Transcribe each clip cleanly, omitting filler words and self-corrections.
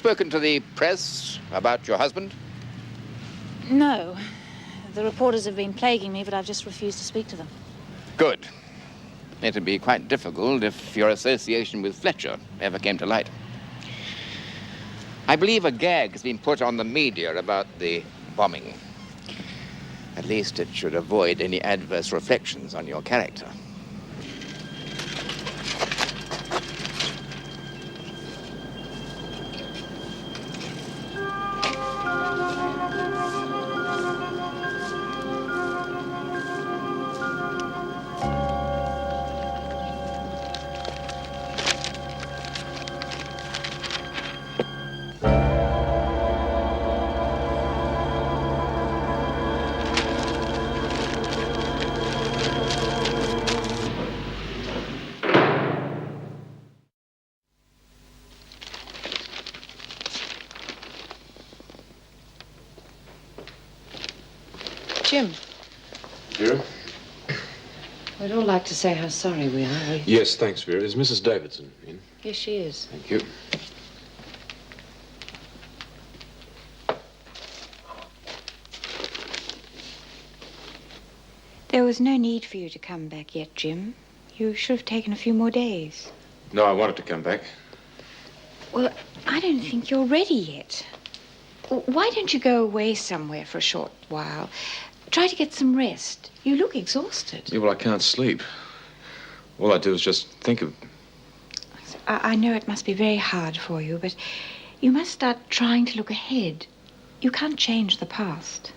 spoken to the press about your husband? No. The reporters have been plaguing me, but I've just refused to speak to them. Good. It'd be quite difficult if your association with Fletcher ever came to light. I believe a gag has been put on the media about the bombing. At least it should avoid any adverse reflections on your character. Jim. Vera? We'd all like to say how sorry we are. Yes, thanks, Vera. Is Mrs. Davidson in? Yes, she is. Thank you. There was no need for you to come back yet, Jim. You should have taken a few more days. No, I wanted to come back. Well, I don't think you're ready yet. Why don't you go away somewhere for a short while? Try to get some rest. You look exhausted. Yeah, well, I can't sleep. All I do is just think of... I know it must be very hard for you, but you must start trying to look ahead. You can't change the past.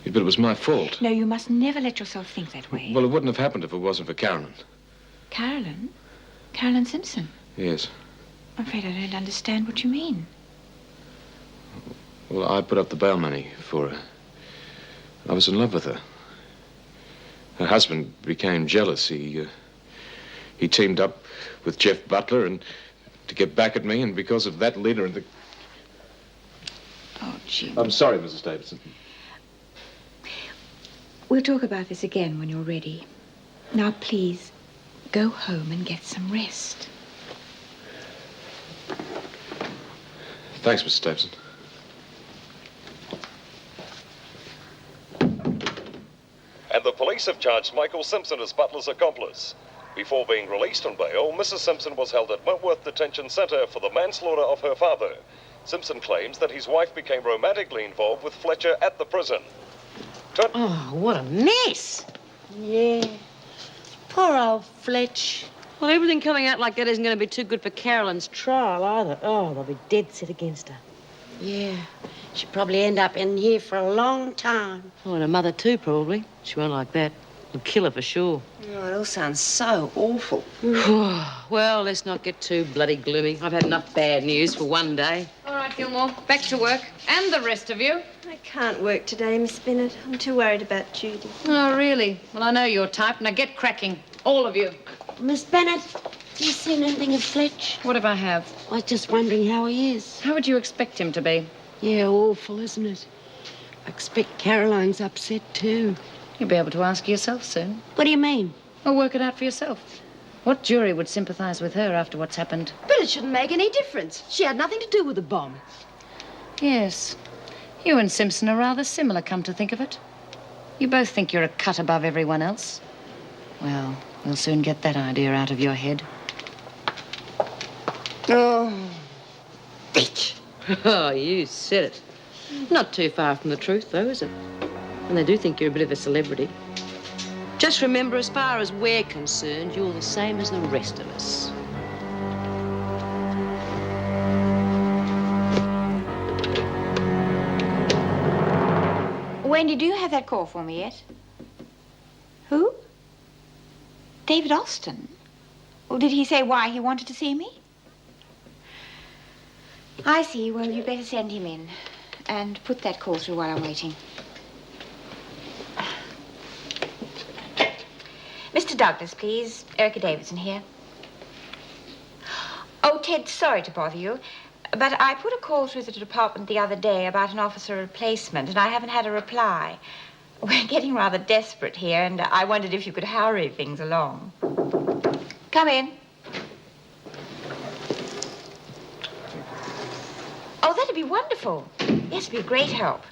Yeah, but it was my fault. No, you must never let yourself think that way. Well, it wouldn't have happened if it wasn't for Carolyn. Carolyn? Carolyn Simpson? Yes. I'm afraid I don't understand what you mean. Well, I put up the bail money for her. I was in love with her. Her husband became jealous. He teamed up with Jeff Butler and to get back at me, and because of that, Lena and the... Oh, Jim. I'm sorry, Mrs. Davidson. We'll talk about this again when you're ready. Now, please, go home and get some rest. Thanks, Mrs. Davidson. And the police have charged Michael Simpson as Butler's accomplice. Before being released on bail, Mrs. Simpson was held at Wentworth Detention Center for the manslaughter of her father. Simpson claims that his wife became romantically involved with Fletcher at the prison. Oh, what a mess. Yeah. Poor old Fletch. Well, everything coming out like that isn't going to be too good for Carolyn's trial either. Oh, they'll be dead set against her. Yeah. She'll probably end up in here for a long time. Oh, and her mother too, probably. She won't like that. It'll kill her for sure. Oh, it all sounds so awful. Well, let's not get too bloody gloomy. I've had enough bad news for one day. All right, Gilmore, back to work. And the rest of you. I can't work today, Miss Bennett. I'm too worried about Judy. Oh, really? Well, I know your type. Now get cracking. All of you. Miss Bennett, have you seen anything of Fletch? What if I have? I was just wondering how he is. How would you expect him to be? Yeah, awful, isn't it? I expect Caroline's upset, too. You'll be able to ask yourself soon. What do you mean? Or work it out for yourself. What jury would sympathize with her after what's happened? But it shouldn't make any difference. She had nothing to do with the bomb. Yes. You and Simpson are rather similar, come to think of it. You both think you're a cut above everyone else. Well, we'll soon get that idea out of your head. Oh, bitch. Oh, you said it. Not too far from the truth, though, is it? And they do think you're a bit of a celebrity. Just remember, as far as we're concerned, you're the same as the rest of us. Wendy, do you have that call for me yet? Who? David Austin? Oh, did he say why he wanted to see me? I see. Well, you better send him in. And put that call through while I'm waiting. Mr. Douglas, please. Erica Davidson here. Oh, Ted, sorry to bother you, but I put a call through the department the other day about an officer replacement, and I haven't had a reply. We're getting rather desperate here, and I wondered if you could hurry things along. Come in. Oh, that'd be wonderful. Yes, it'd be a great help.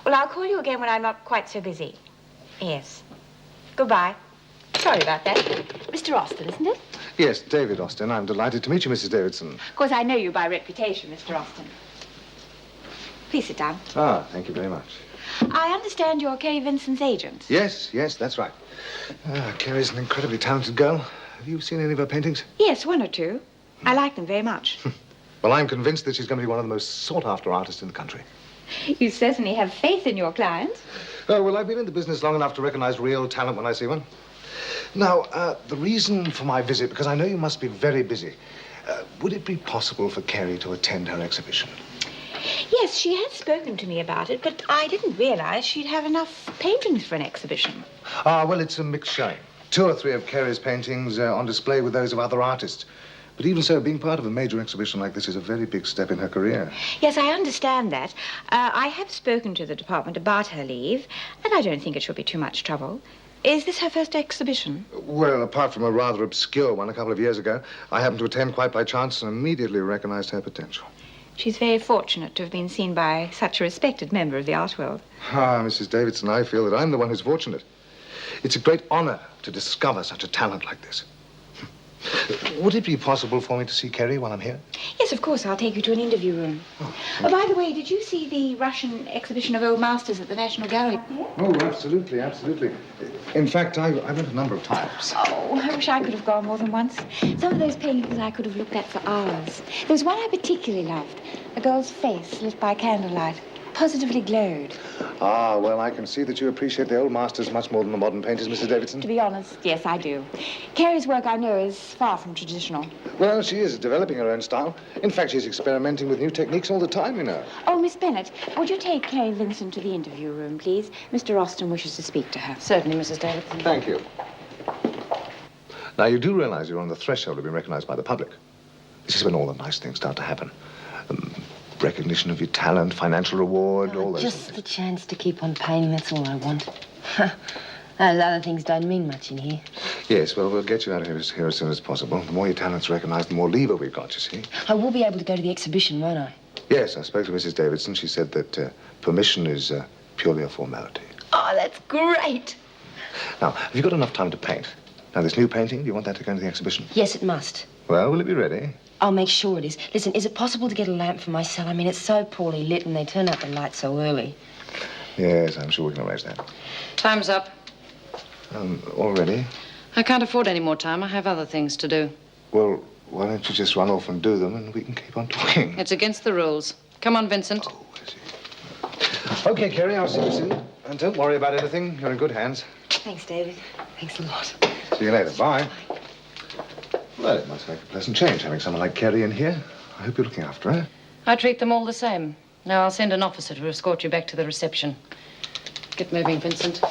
Well, I'll call you again when I'm not quite so busy. Yes. Goodbye. Sorry about that. Mr. Austin, isn't it? Yes, David Austin. I'm delighted to meet you, Mrs. Davidson. Of course, I know you by reputation, Mr. Austin. Please sit down. Ah, thank you very much. I understand you're Kay Vincent's agent. Yes, that's right. Carrie's an incredibly talented girl. Have you seen any of her paintings? Yes, one or two. I like them very much. Well, I'm convinced that she's going to be one of the most sought-after artists in the country. You certainly have faith in your clients. Oh, well, I've been in the business long enough to recognize real talent when I see one. Now, the reason for my visit, because I know you must be very busy, would it be possible for Carrie to attend her exhibition? Yes, she had spoken to me about it, but I didn't realize she'd have enough paintings for an exhibition. Ah, well, it's a mixed showing. 2 or 3 of Carrie's paintings on display with those of other artists. But even so, being part of a major exhibition like this is a very big step in her career. Yes, I understand that. I have spoken to the department about her leave, and I don't think it should be too much trouble. Is this her first exhibition? Well, apart from a rather obscure one a couple of years ago, I happened to attend quite by chance and immediately recognized her potential. She's very fortunate to have been seen by such a respected member of the art world. Ah, Mrs. Davidson, I feel that I'm the one who's fortunate. It's a great honor to discover such a talent like this. Would it be possible for me to see Carrie while I'm here? Yes, of course. I'll take you to an interview room. Oh, by the way, did you see the Russian exhibition of old masters at the National Gallery? Oh, absolutely. In fact, I went a number of times. Oh, I wish I could have gone more than once. Some of those paintings I could have looked at for hours. There was one I particularly loved. A girl's face lit by candlelight. Positively glowed. Ah, well, I can see that you appreciate the old masters much more than the modern painters, Mrs. Davidson. To be honest, yes, I do. Carrie's work, I know, is far from traditional. Well, she is developing her own style. In fact, she's experimenting with new techniques all the time, you know. Oh, Miss Bennett, would you take Carrie Vincent to the interview room, please? Mr. Austin wishes to speak to her. Certainly, Mrs. Davidson. Thank you. Now, you do realize you're on the threshold of being recognized by the public. This is when all the nice things start to happen. Recognition of your talent, financial reward, all those Just things. the chance to keep on painting, that's all I want. Those other things don't mean much in here. Yes, well, we'll get you out of here as soon as possible. The more your talent's recognized, the more lever we've got, you see. I will be able to go to the exhibition, won't I? Yes, I spoke to Mrs. Davidson. She said that permission is purely a formality. Oh, that's great. Now, have you got enough time to paint? Now, this new painting, do you want that to go into the exhibition? Yes, it must. Well, will it be ready? I'll make sure it is. Listen, is it possible to get a lamp for my cell? I mean, it's so poorly lit and they turn out the light so early. Yes, I'm sure we can arrange that. Time's up. All ready? I can't afford any more time. I have other things to do. Well, why don't you just run off and do them and we can keep on talking? It's against the rules. Come on, Vincent. Oh, I see. Okay, Carrie, I'll see you soon. And don't worry about anything. You're in good hands. Thanks, David. Thanks a lot. See you later. Bye. Well, it must make a pleasant change having someone like Carrie in here. I hope you're looking after her. I treat them all the same. Now I'll send an officer to escort you back to the reception. Get moving, Vincent.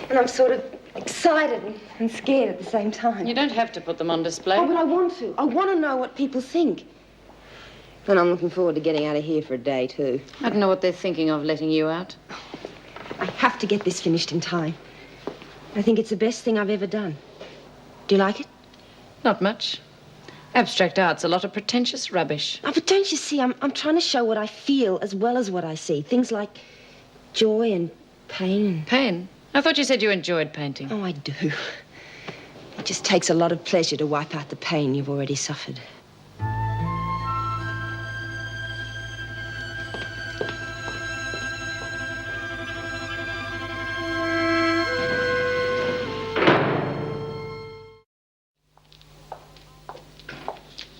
And I'm sort of excited and scared at the same time. You don't have to put them on display. Oh, but I want to. I want to know what people think. And I'm looking forward to getting out of here for a day, too. I don't know what they're thinking of letting you out. I have to get this finished in time. I think it's the best thing I've ever done. Do you like it? Not much. Abstract art's a lot of pretentious rubbish. Oh, but don't you see, I'm trying to show what I feel as well as what I see. Things like joy and pain. Pain? I thought you said you enjoyed painting. Oh, I do. It just takes a lot of pleasure to wipe out the pain you've already suffered.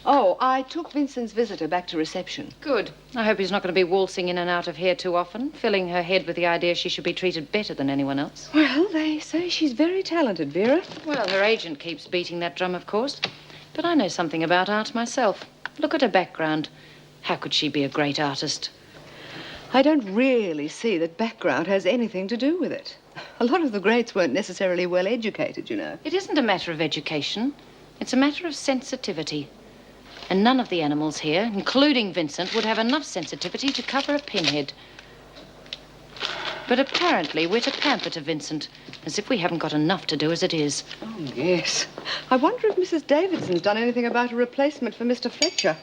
Oh, I took Vincent's visitor back to reception. Good. I hope he's not going to be waltzing in and out of here too often, filling her head with the idea she should be treated better than anyone else. Well, they say she's very talented, Vera. Well, her agent keeps beating that drum, of course. But I know something about art myself. Look at her background. How could she be a great artist? I don't really see that background has anything to do with it. A lot of the greats weren't necessarily well educated, you know. It isn't a matter of education. It's a matter of sensitivity. And none of the animals here, including Vincent, would have enough sensitivity to cover a pinhead. But apparently we're to pamper to Vincent, as if we haven't got enough to do as it is. Oh, yes. I wonder if Mrs. Davidson's done anything about a replacement for Mr. Fletcher.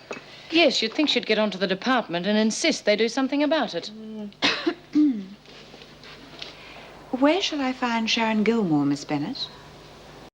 Yes, you'd think she'd get onto the department and insist they do something about it. Where shall I find Sharon Gilmore, Miss Bennett?